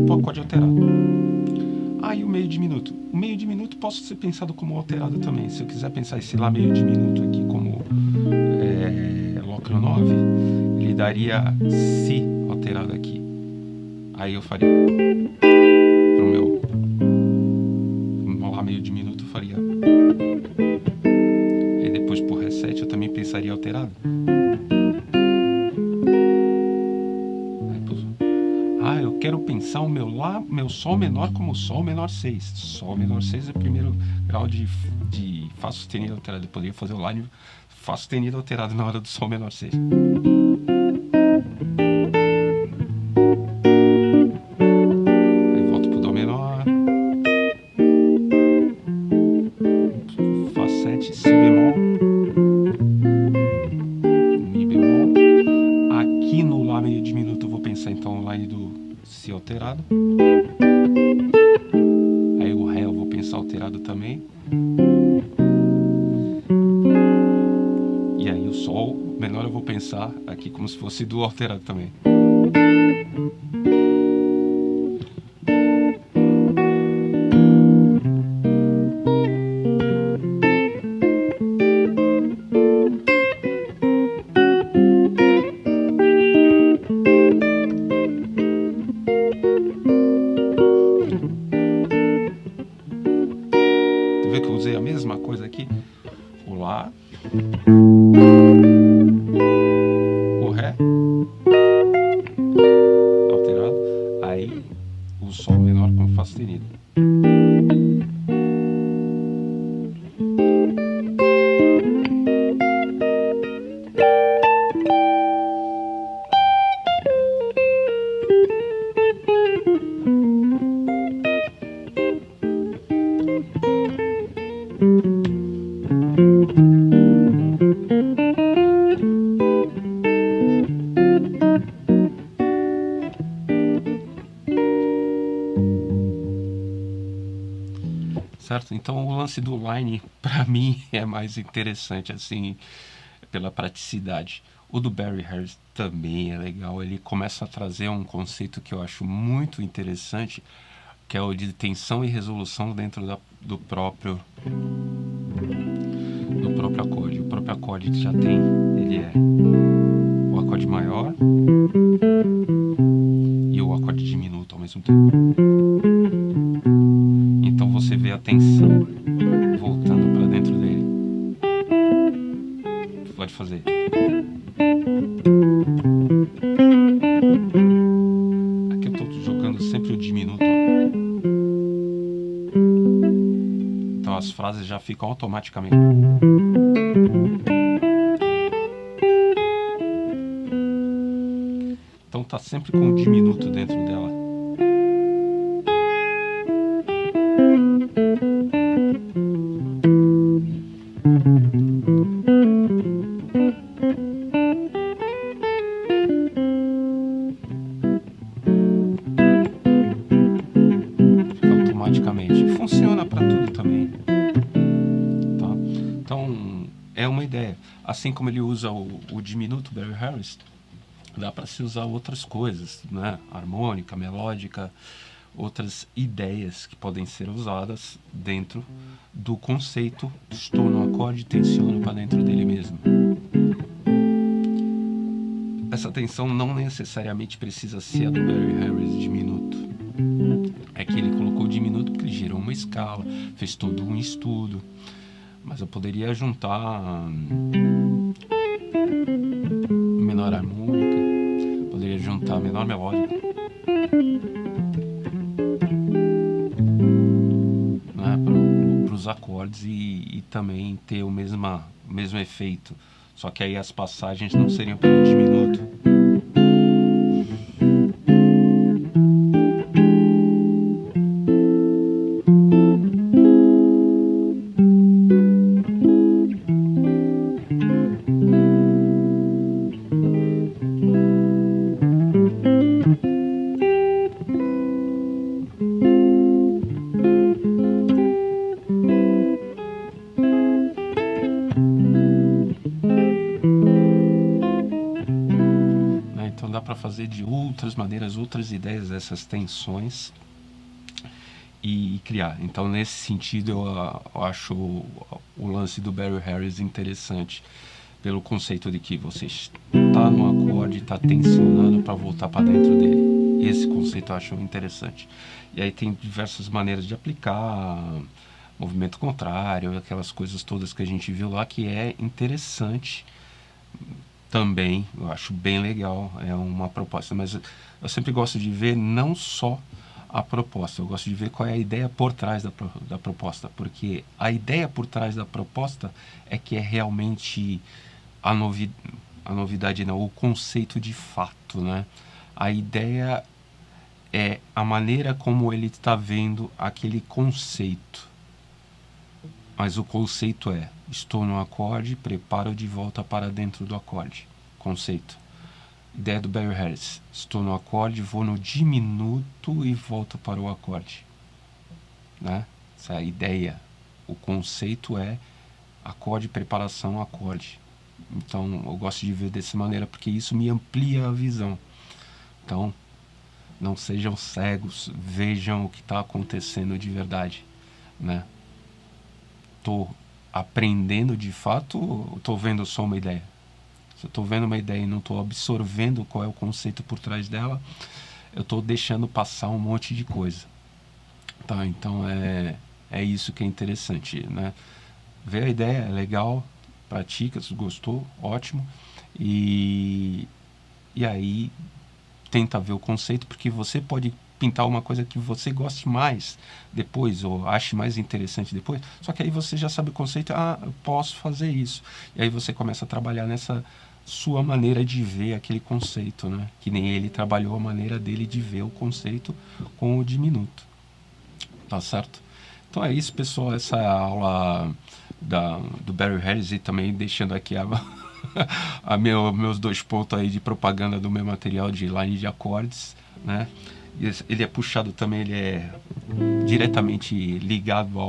pro acorde alterado. Aí o meio diminuto. O meio diminuto pode ser pensado como alterado também. Se eu quiser pensar esse Lá meio diminuto aqui como Octave 9, ele daria Si alterado aqui. Aí eu faria pro meu Lá meio diminuto, eu faria. E depois por Ré 7 eu também pensaria alterado. Eu quero pensar o meu Lá, meu Sol menor como Sol menor 6. Sol menor 6 é o primeiro grau de Fá sustenido alterado. Eu poderia fazer o Lá de Fá sustenido alterado na hora do Sol menor 6. Aí volto pro Dó menor. Fá 7, Si bemol. Mi bemol. Aqui no Lá meio diminuto eu vou pensar então o line do Si alterado. Aí o Ré eu vou pensar alterado também. E aí o Sol menor eu vou pensar aqui como se fosse do alterado também. Tu vê que eu usei a mesma coisa aqui? O Lá, o Ré alterado, aí o Sol menor com Fá sustenido. Certo? Então o lance do line para mim é mais interessante assim, pela praticidade. O do Barry Harris também é legal, ele começa a trazer um conceito que eu acho muito interessante, que é o de tensão e resolução dentro do próprio acorde. O próprio acorde que já tem, ele é o acorde maior e o acorde diminuto ao mesmo tempo. Então você vê a tensão voltando para dentro dele. Pode fazer. Aqui eu estou jogando sempre o diminuto. Então as frases já ficam automaticamente. Então tá sempre com o diminuto dentro dela. Automaticamente. Funciona para tudo também. Tá? Então é uma ideia. Assim como ele usa o diminuto Barry Harris, dá para se usar outras coisas, né? Harmônica, melódica, outras ideias que podem ser usadas dentro do conceito. Estou no acorde e tensiono para dentro dele mesmo. Essa tensão não necessariamente precisa ser a do Barry Harris diminuto. É que ele colocou o diminuto porque ele gerou uma escala, fez todo um estudo. Mas eu poderia juntar menor harmônica, poderia juntar menor melódica, né, para os acordes e também ter o mesmo efeito. Só que aí as passagens não seriam pelo diminuto. Então dá para fazer de outras maneiras, outras ideias dessas tensões e criar. Então nesse sentido eu acho o lance do Barry Harris interessante. pelo conceito de que você está no acorde e está tensionando para voltar para dentro dele. Esse conceito eu acho interessante. E aí tem diversas maneiras de aplicar, movimento contrário, aquelas coisas todas que a gente viu lá, que é interessante também, eu acho bem legal, é uma proposta, mas eu sempre gosto de ver não só a proposta, eu gosto de ver qual é a ideia por trás da proposta, porque a ideia por trás da proposta é que é realmente a novidade, não, o conceito de fato, né? A ideia é a maneira como ele está vendo aquele conceito, mas o conceito é: estou no acorde, preparo de volta para dentro do acorde. Conceito. Ideia do Barry Harris: estou no acorde, vou no diminuto e volto para o acorde, né? Essa é a ideia. O conceito é acorde, preparação, acorde. Então eu gosto de ver dessa maneira, porque isso me amplia a visão. Então não sejam cegos, vejam o que está acontecendo de verdade, né? Estou aprendendo de fato ou estou vendo só uma ideia? Se eu estou vendo uma ideia e não estou absorvendo qual é o conceito por trás dela, eu estou deixando passar um monte de coisa, tá? Então é isso que é interessante, né? Ver a ideia é legal, pratica, se gostou, ótimo, e aí tenta ver o conceito, porque você pode pintar uma coisa que você goste mais depois, ou ache mais interessante depois, só que aí você já sabe o conceito, eu posso fazer isso, e aí você começa a trabalhar nessa sua maneira de ver aquele conceito, né? Que nem ele trabalhou a maneira dele de ver o conceito com o diminuto, tá certo? Então é isso, pessoal, essa é a aula do Barry Harris, e também deixando aqui meus 2 pontos aí de propaganda do meu material de line de acordes, né? Ele é puxado também, ele é diretamente ligado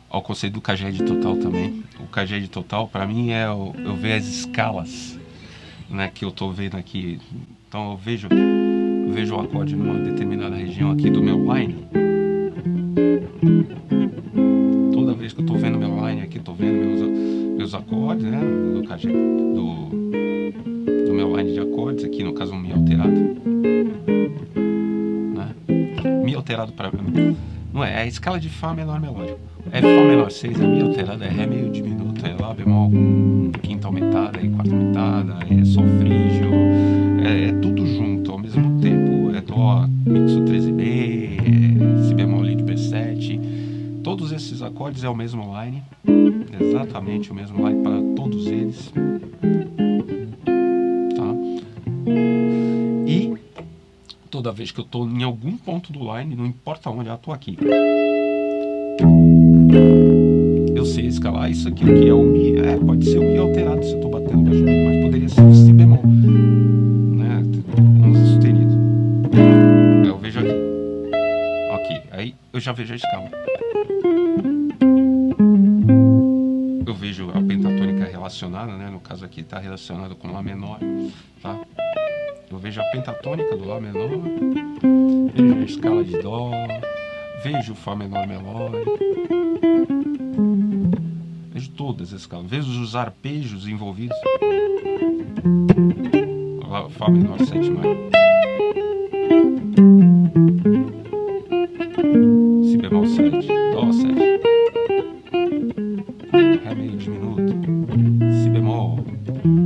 ao conceito do Caged total também. O Caged total, para mim, eu ver as escalas, né, que eu estou vendo aqui. Então eu vejo o acorde numa determinada região aqui do meu line. Toda vez que eu estou vendo meu line aqui, estou vendo meus acordes, né, do Caged, do meu line de acordes, aqui no caso um Mi alterado, né? Mi alterado para mim não é a escala de Fá menor melódico. É Fá menor 6, é Mi alterada, é Ré meio diminuto, é Lá bemol com quinta aumentada e quarta aumentada, é Sol frígio, é tudo junto ao mesmo tempo, é Dó mixo 13B, é Si bemol lead B7, todos esses acordes é o mesmo line, exatamente o mesmo line para todos eles, tá? E toda vez que eu estou em algum ponto do line, não importa onde, eu estou aqui, eu sei escalar isso aqui, o que é o Mi, pode ser o Mi alterado se eu estou batendo baixo do Mi, mas poderia ser o Si bemol, né, 11 sustenido. Eu vejo aqui, ok, aí eu já vejo a escala. Eu vejo a pentatônica relacionada, né, no caso aqui está relacionado com Lá menor, tá? Eu vejo a pentatônica do Lá menor, vejo a escala de Dó, vejo o Fá menor melódico, vejo todas as escalas, vejo os arpejos envolvidos, Fá menor 7 maior, Si bemol 7, Dó 7, Ré meio diminuto, Si bemol,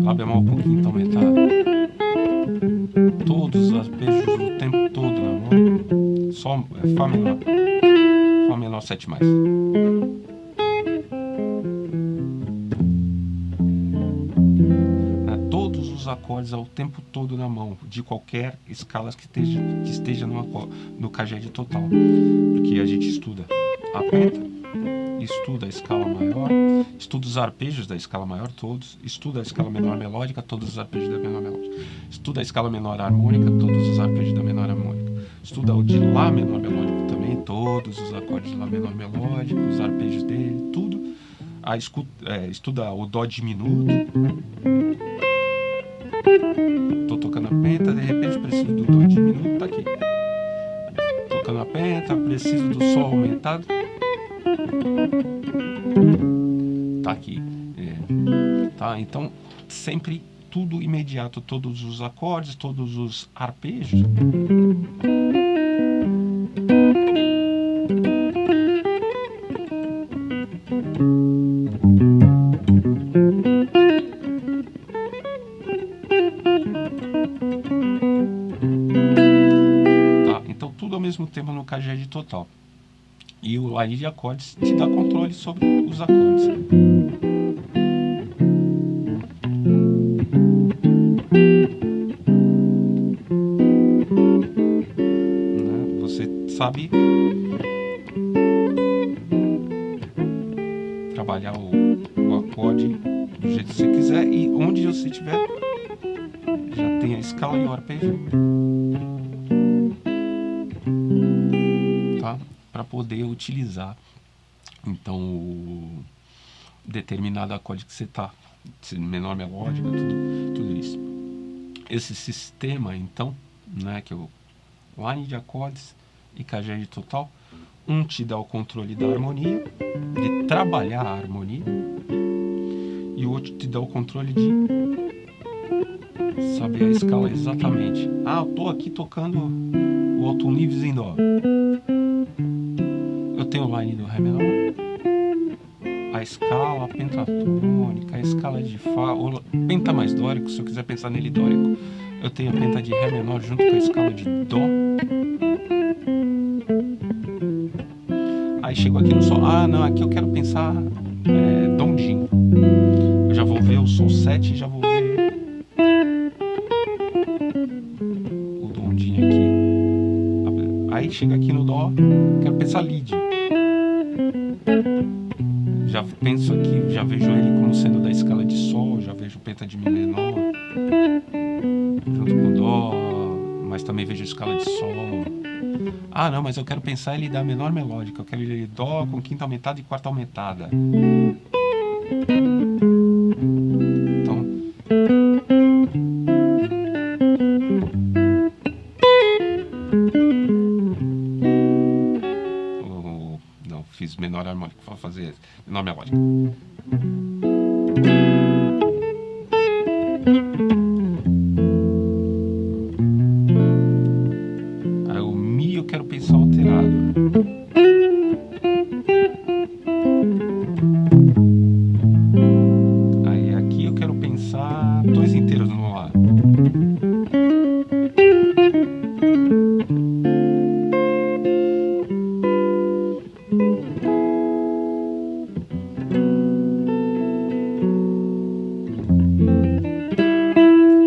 Lá bemol com quinta aumentada, todos os arpejos o tempo todo na mão, só Fá menor 7 mais. Todos os acordes ao tempo todo na mão, de qualquer escala que esteja no Caged total, porque a gente estuda a penta, estuda a escala maior, estuda os arpejos da escala maior todos, estuda a escala menor melódica, todos os arpejos da menor melódica, estuda a escala menor harmônica, todos os arpejos da menor harmônica, estuda o de Lá menor melódico também, todos os acordes de Lá menor melódico, os arpejos dele, tudo. Estuda o Dó diminuto. Tô tocando a penta, de repente preciso do Dó diminuto, tá aqui. Tocando a penta, preciso do Sol aumentado, tá aqui. tá? Então, sempre tudo imediato, todos os acordes, todos os arpejos. Tá? Então, tudo ao mesmo tempo no Kaged total. E o line de acordes te dá controle sobre os acordes. Você sabe trabalhar o acorde do jeito que você quiser, e onde você estiver já tem a escala e o arpejo, tá? Para poder utilizar então o determinado acorde que você tá, menor melódica, tudo isso. Esse sistema então, né, que é o line de acordes e Kaged total, um te dá o controle da harmonia, de trabalhar a harmonia, e o outro te dá o controle de saber a escala exatamente. Ah, eu tô aqui tocando o alto níveis em dó. Eu tenho o line do ré menor, a escala, a pentatônica, a escala de fá, o penta mais dórico, se eu quiser pensar nele dórico, eu tenho a penta de ré menor junto com a escala de dó. Aí chego aqui no sol, não, aqui eu quero pensar dondinho. Eu já vou ver o sol 7 e já vou ver o dondinho aqui. Aí chega aqui no dó, quero pensar lead. Já penso aqui, já vejo ele como sendo da escala de sol, já vejo o penta de mi menor junto com dó, mas também vejo a escala de sol. Não, mas eu quero pensar ele da menor melódica, eu quero ele dó com quinta aumentada e quarta aumentada. Então, não, fiz menor harmônica, vou fazer menor melódica. Aí o mi eu quero pensar alterado. Aí aqui eu quero pensar tons inteiros no lá.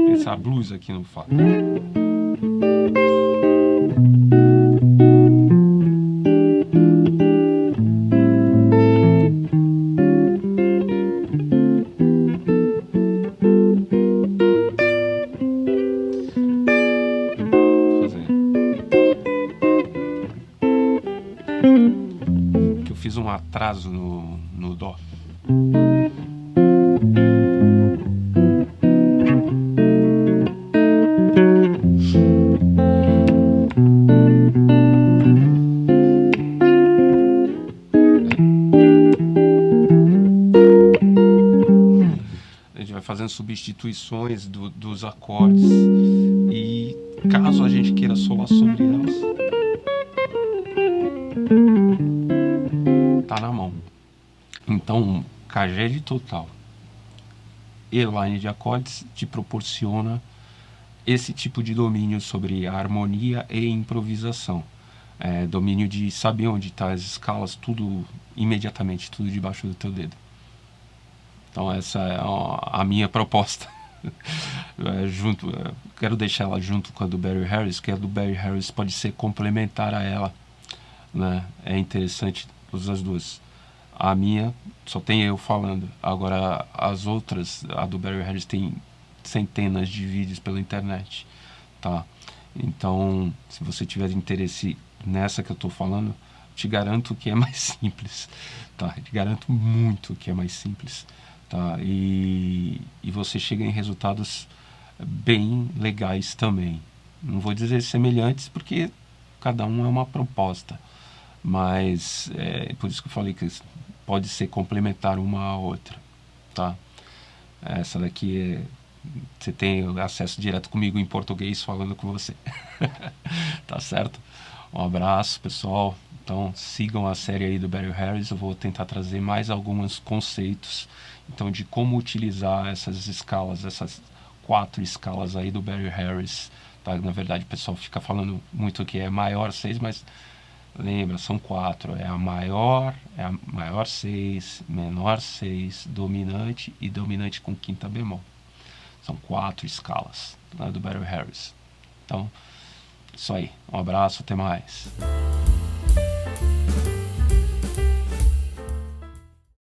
Pensar blues aqui no fá. Que eu fiz um atraso no dó. A gente vai fazendo substituições dos acordes, e caso a gente queira solar sobre elas, tá na mão. Então, Kaged total e line de acordes te proporciona esse tipo de domínio sobre a harmonia e improvisação. Domínio de saber onde estão as escalas, tudo imediatamente, tudo debaixo do teu dedo. Então essa é a minha proposta. Quero deixar ela junto com a do Barry Harris, que a do Barry Harris pode ser complementar a ela, né? É interessante usar as duas. A minha só tem eu falando. Agora as outras, a do Barry Harris tem centenas de vídeos pela internet, tá? Então, se você tiver interesse nessa que eu tô falando, te garanto que é mais simples, tá? Te garanto muito que é mais simples, tá? E você chega em resultados bem legais também. Não vou dizer semelhantes, porque cada um é uma proposta, mas por isso que eu falei que pode ser complementar uma à outra, tá? Essa daqui você tem acesso direto comigo em português falando com você. Tá certo? Um abraço, pessoal. Então sigam a série aí do Barry Harris. Eu vou tentar trazer mais alguns conceitos então de como utilizar essas escalas, essas 4 escalas aí do Barry Harris. Tá? Na verdade o pessoal fica falando muito que é maior 6, mas lembra, são 4. É a maior 6, menor 6, dominante e dominante com quinta bemol. São 4 escalas, né, do Barry Harris. Então, isso aí. Um abraço, até mais.